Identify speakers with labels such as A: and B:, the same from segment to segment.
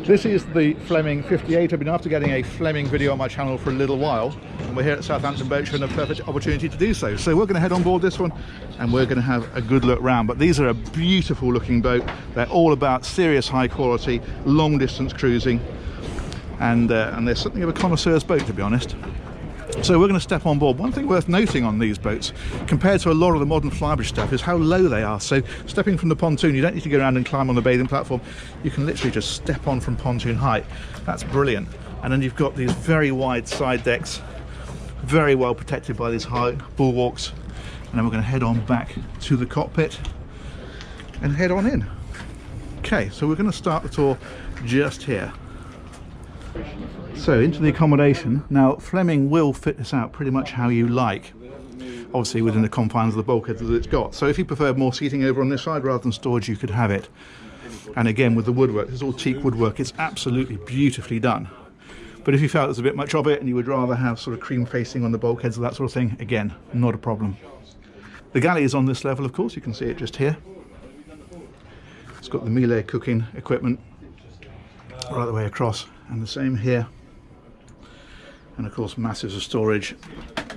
A: This is the Fleming 58. I've been after getting a Fleming video on my channel for a little while, and we're here at Southampton Boat Show and a perfect opportunity to do so. So we're going to head on board this one and we're going to have a good look round. But these are a beautiful looking boat. They're all about serious high quality, long distance cruising, and there's something of a connoisseur's boat, to be honest. So we're going to step on board. One thing worth noting on these boats, compared to a lot of the modern Flybridge stuff, is how low they are. So stepping from the pontoon, you don't need to go around and climb on the bathing platform. You can literally just step on from pontoon height. That's brilliant. And then you've got these very wide side decks, very well protected by these high bulwarks. And then we're going to head on back to the cockpit and head on in. Okay, so we're going to start the tour just here. So into the accommodation. Now Fleming will fit this out pretty much how you like, obviously within the confines of the bulkhead that it's got. So if you prefer more seating over on this side rather than storage, you could have it. And again, with the woodwork, this is all teak woodwork, it's absolutely beautifully done. But if you felt there's a bit much of it and you would rather have sort of cream facing on the bulkheads or that sort of thing, again, not a problem. The galley is on this level, of course, you can see it just here. It's got the melee cooking equipment right the way across, and the same here. And of course masses of storage.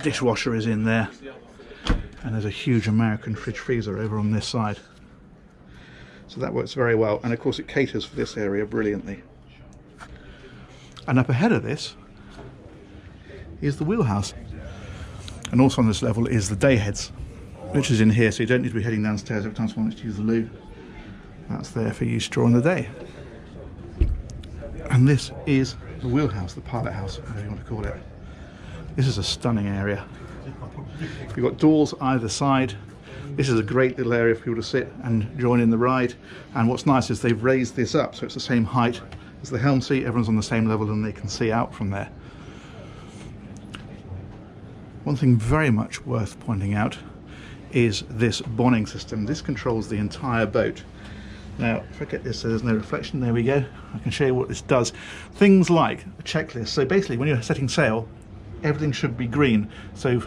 A: Dishwasher is in there, and there's a huge American fridge freezer over on this side, so that works very well. And of course it caters for this area brilliantly. And up ahead of this is the wheelhouse, and also on this level is the day heads, which is in here, so you don't need to be heading downstairs every time someone wants to use the loo. That's there for use during the day. And this is the wheelhouse, the pilot house, whatever you want to call it. This is a stunning area. You've got doors either side. This is a great little area for people to sit and join in the ride. And what's nice is they've raised this up so it's the same height as the helm seat. Everyone's on the same level and they can see out from there. One thing very much worth pointing out is this bonning system. This controls the entire boat. Now, if I get this so there's no reflection, there we go. I can show you what this does. Things like a checklist. So basically, when you're setting sail, everything should be green. So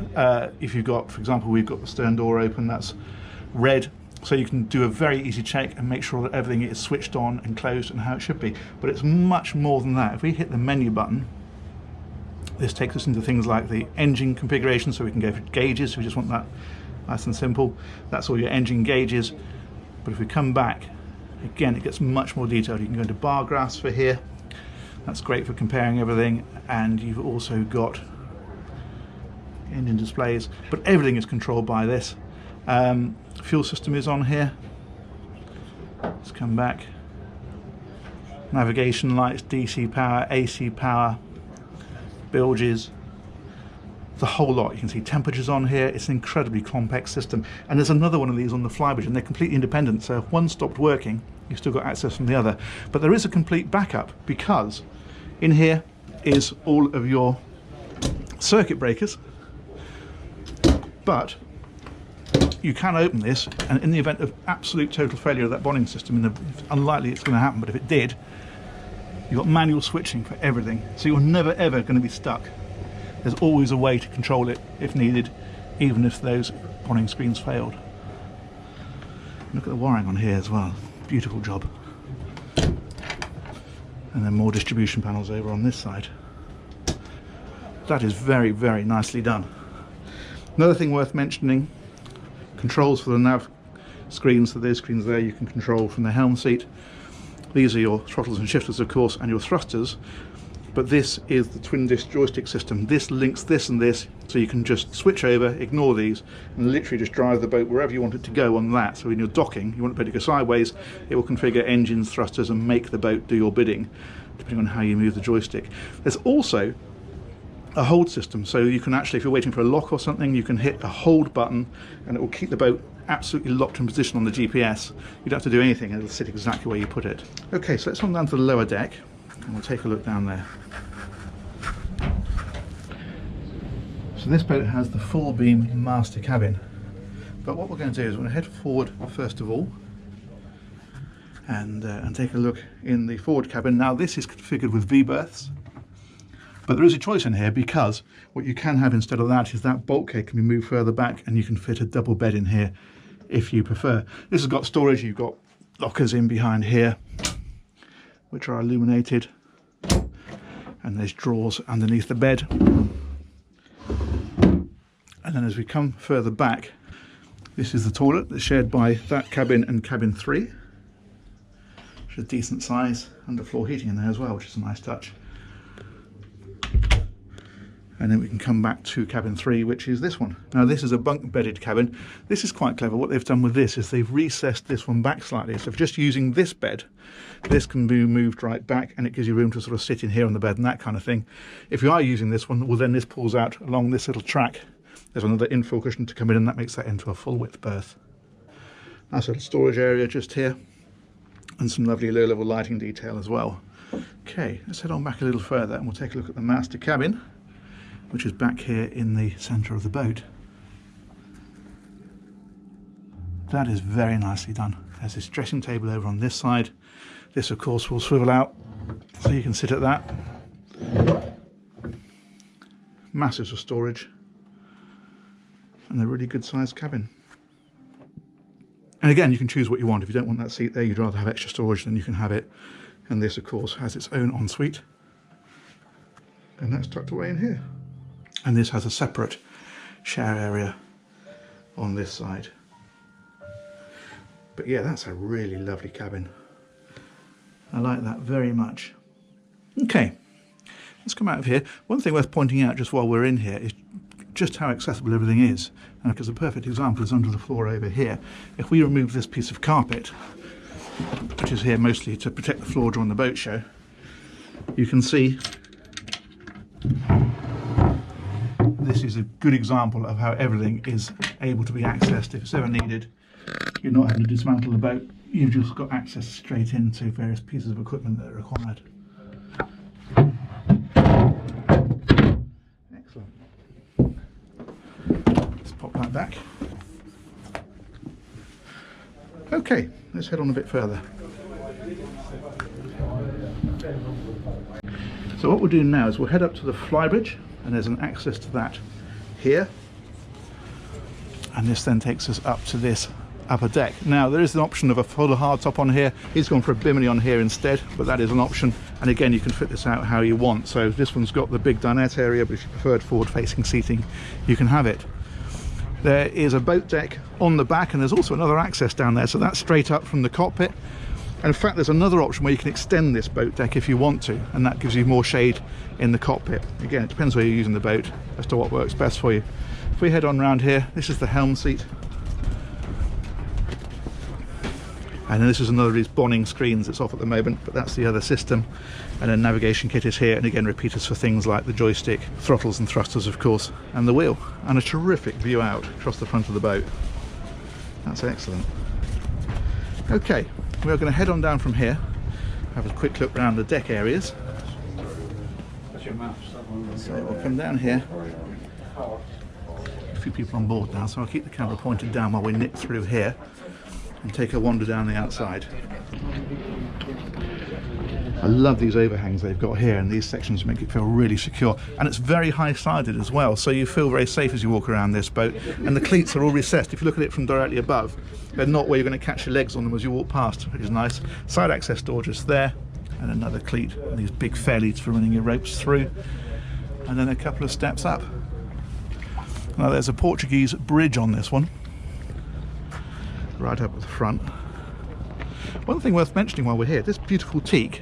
A: if you've got, for example, we've got the stern door open, that's red. So you can do a very easy check and make sure that everything is switched on and closed and how it should be. But it's much more than that. If we hit the menu button, this takes us into things like the engine configuration, so we can go for gauges. We just want that nice and simple. That's all your engine gauges. But if we come back, again, it gets much more detailed. You can go into bar graphs for here. That's great for comparing everything. And you've also got engine displays, but everything is controlled by this. Fuel system is on here. Let's come back. Navigation lights, DC power, AC power, bilges, the whole lot. You can see temperatures on here. It's an incredibly complex system. And there's another one of these on the Flybridge, and they're completely independent. So if one stopped working, you've still got access from the other. But there is a complete backup, because in here is all of your circuit breakers. But you can open this, and in the event of absolute total failure of that bonning system, it's unlikely it's going to happen, but if it did, you've got manual switching for everything. So you're never ever going to be stuck. There's always a way to control it if needed, even if those bonning screens failed. Look at the wiring on here as well. Beautiful job. And then more distribution panels over on this side. That is very, very nicely done. Another thing worth mentioning, controls for the nav screens. So those screens there you can control from the helm seat. These are your throttles and shifters, of course, and your thrusters. But this is the twin disc joystick system. This links this and this, so you can just switch over, ignore these, and literally just drive the boat wherever you want it to go on that. So when you're docking, you want the boat to go sideways, it will configure engines, thrusters, and make the boat do your bidding, depending on how you move the joystick. There's also a hold system, so you can actually, if you're waiting for a lock or something, you can hit a hold button and it will keep the boat absolutely locked in position on the GPS. You don't have to do anything, it'll sit exactly where you put it. Okay, so let's come down to the lower deck and we'll take a look down there. So this boat has the full beam master cabin, but what we're going to do is we're going to head forward first of all and take a look in the forward cabin. Now this is configured with V berths, but there is a choice in here, because what you can have instead of that is that bulkhead can be moved further back and you can fit a double bed in here if you prefer. This has got storage, you've got lockers in behind here. which are illuminated, and there's drawers underneath the bed. And then as we come further back, this is the toilet that's shared by that cabin and cabin 3, which is a decent size, underfloor heating in there as well, which is a nice touch. And then we can come back to cabin 3, which is this one. Now this is a bunk bedded cabin. This is quite clever. What they've done with this is they've recessed this one back slightly. So if just using this bed, this can be moved right back, and it gives you room to sort of sit in here on the bed and that kind of thing. If you are using this one, well then this pulls out along this little track. There's another infill cushion to come in, and that makes that into a full width berth. Nice little storage area just here, and some lovely low level lighting detail as well. Okay, let's head on back a little further and we'll take a look at the master cabin, which is back here in the centre of the boat. That is very nicely done. There's this dressing table over on this side. This of course will swivel out so you can sit at that. Massive of storage, and a really good sized cabin. And again, you can choose what you want. If you don't want that seat there, you'd rather have extra storage, then you can have it. And this of course has its own ensuite, and that's tucked away in here. And this has a separate shower area on this side. But yeah, that's a really lovely cabin. I like that very much. Okay, let's come out of here. One thing worth pointing out just while we're in here is just how accessible everything is. Because a perfect example is under the floor over here. If we remove this piece of carpet, which is here mostly to protect the floor during the boat show, you can see this is a good example of how everything is able to be accessed if it's ever needed. You're not having to dismantle the boat, you've just got access straight into various pieces of equipment that are required. Excellent. Let's pop that back. Okay, let's head on a bit further. So what we'll do now is we'll head up to the Flybridge, and there's an access to that here. And this then takes us up to this upper deck. Now there is an option of a full hardtop on here. He's gone for a bimini on here instead, but that is an option. And again, you can fit this out how you want. So this one's got the big dinette area, but if you preferred forward-facing seating, you can have it. There is a boat deck on the back, and there's also another access down there, so that's straight up from the cockpit. And in fact, there's another option where you can extend this boat deck if you want to, and that gives you more shade in the cockpit. Again, it depends where you're using the boat as to what works best for you. If we head on round here, this is the helm seat. And then this is another of these Bonning screens that's off at the moment, but that's the other system. And then navigation kit is here, and again repeaters for things like the joystick, throttles and thrusters of course, and the wheel. And a terrific view out across the front of the boat. That's excellent. Okay, we're going to head on down from here, have a quick look around the deck areas. So we'll come down here. A few people on board now, so I'll keep the camera pointed down while we nip through here and take a wander down the outside. I love these overhangs they've got here, and these sections make it feel really secure, and it's very high-sided as well, so you feel very safe as you walk around this boat. And the cleats are all recessed. If you look at it from directly above, they're not where you're going to catch your legs on them as you walk past, which is nice. Side access door just there, and another cleat, and these big fairleads for running your ropes through, and then a couple of steps up. Now there's a Portuguese bridge on this one, right up at the front. One thing worth mentioning while we're here, this beautiful teak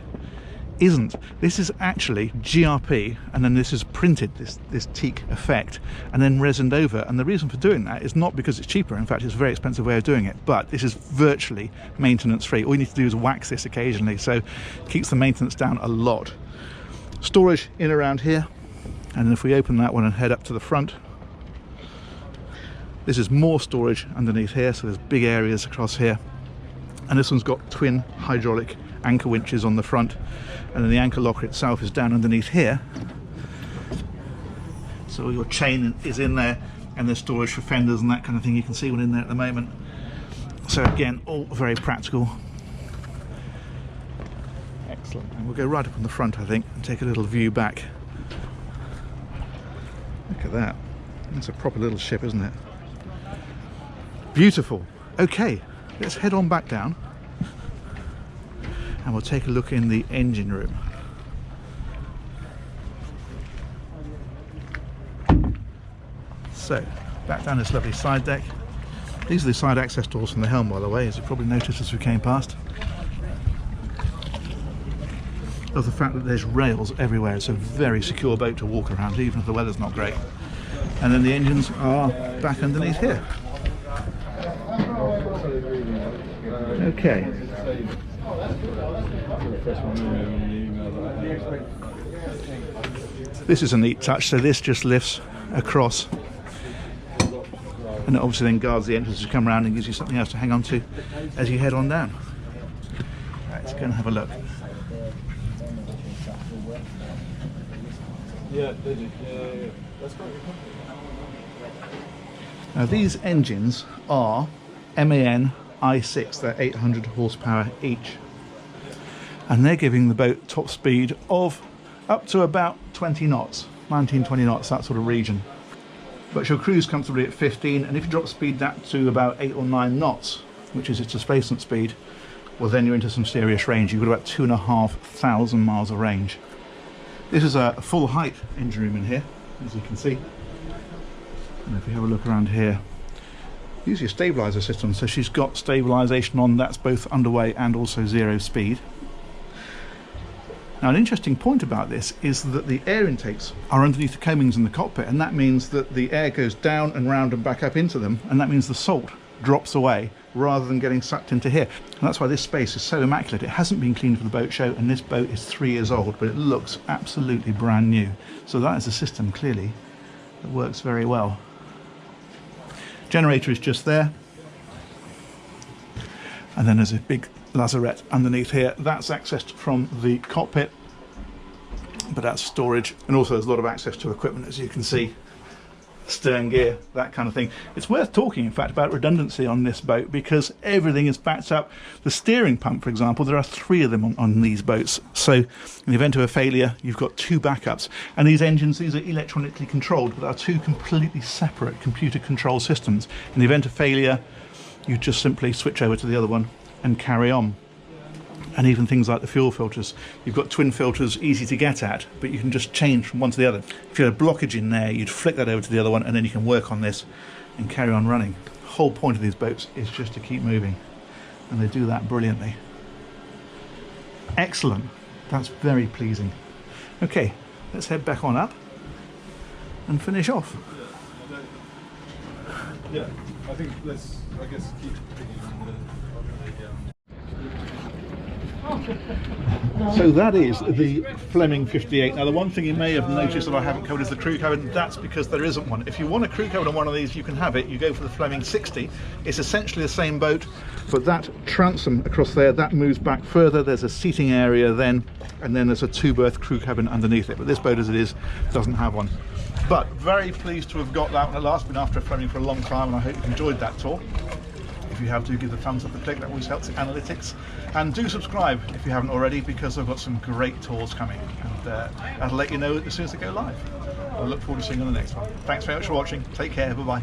A: this is actually GRP, and then this is printed, this teak effect, and then resined over. And the reason for doing that is not because it's cheaper, in fact it's a very expensive way of doing it, but this is virtually maintenance free. All you need to do is wax this occasionally, so it keeps the maintenance down a lot. Storage in around here, and then if we open that one and head up to the front, this is more storage underneath here, so there's big areas across here. And this one's got twin hydraulic anchor winches on the front, and then the anchor locker itself is down underneath here, so your chain is in there, and there's storage for fenders and that kind of thing. You can see one in there at the moment. So again, all very practical. Excellent. And we'll go right up on the front, I think, and take a little view back. Look at that. That's a proper little ship, isn't it? Beautiful. Okay, let's head on back down. and we'll take a look in the engine room. So, back down this lovely side deck. These are the side access doors from the helm, by the way, as you probably noticed as we came past. Of the fact that there's rails everywhere, it's a very secure boat to walk around, even if the weather's not great. And then the engines are back underneath here. Okay. This is a neat touch, so this just lifts across, and it obviously then guards the entrance as you come around and gives you something else to hang on to as you head on down. Right, let's go and have a look. Now these engines are MAN i6, they're 800 horsepower each, and they're giving the boat top speed of up to about 20 knots, 19-20 knots, that sort of region. But you'll cruise comfortably at 15, and if you drop speed that to about 8 or 9 knots, which is its displacement speed, well then you're into some serious range. You've got about 2,500 miles of range. This is a full height engine room in here, as you can see. And if you have a look around here, use your stabiliser system, so she's got stabilisation on, that's both underway and also 0 speed. Now an interesting point about this is that the air intakes are underneath the coamings in the cockpit, and that means that the air goes down and round and back up into them, and that means the salt drops away rather than getting sucked into here. And that's why this space is so immaculate. It hasn't been cleaned for the boat show, and this boat is 3 years old, but it looks absolutely brand new. So that is a system clearly that works very well. Generator is just there, and then there's a big lazarette underneath here. That's accessed from the cockpit, but that's storage, and also there's a lot of access to equipment, as you can see. Stern gear, that kind of thing. It's worth talking, in fact, about redundancy on this boat, because everything is backed up. The steering pump, for example, there are 3 of them on these boats, so in the event of a failure you've got 2 backups. And these engines, these are electronically controlled, but they are 2 completely separate computer control systems. In the event of failure you just simply switch over to the other one and carry on. And even things like the fuel filters, you've got twin filters, easy to get at, but you can just change from one to the other. If you had a blockage in there, you'd flick that over to the other one, and then you can work on this and carry on running. The whole point of these boats is just to keep moving, and they do that brilliantly. Excellent, that's very pleasing. Okay, let's head back on up and finish off.
B: Yeah, I think let's, I guess, keep picking on the
A: So that is the Fleming 58. Now the one thing you may have noticed that I haven't covered is the crew cabin. That's because there isn't one. If you want a crew cabin on one of these, you can have it. You go for the Fleming 60. It's essentially the same boat, but that transom across there, that moves back further. There's a seating area then, and then there's a 2-berth crew cabin underneath it. But this boat, as it is, doesn't have one. But very pleased to have got that one at last. Been after a Fleming for a long time, and I hope you've enjoyed that tour. If you have, do give the thumbs up the click, that always helps the analytics. And do subscribe if you haven't already, because I've got some great tours coming, and that'll let you know as soon as they go live. I look forward to seeing you on the next one. Thanks very much for watching. Take care. Bye bye.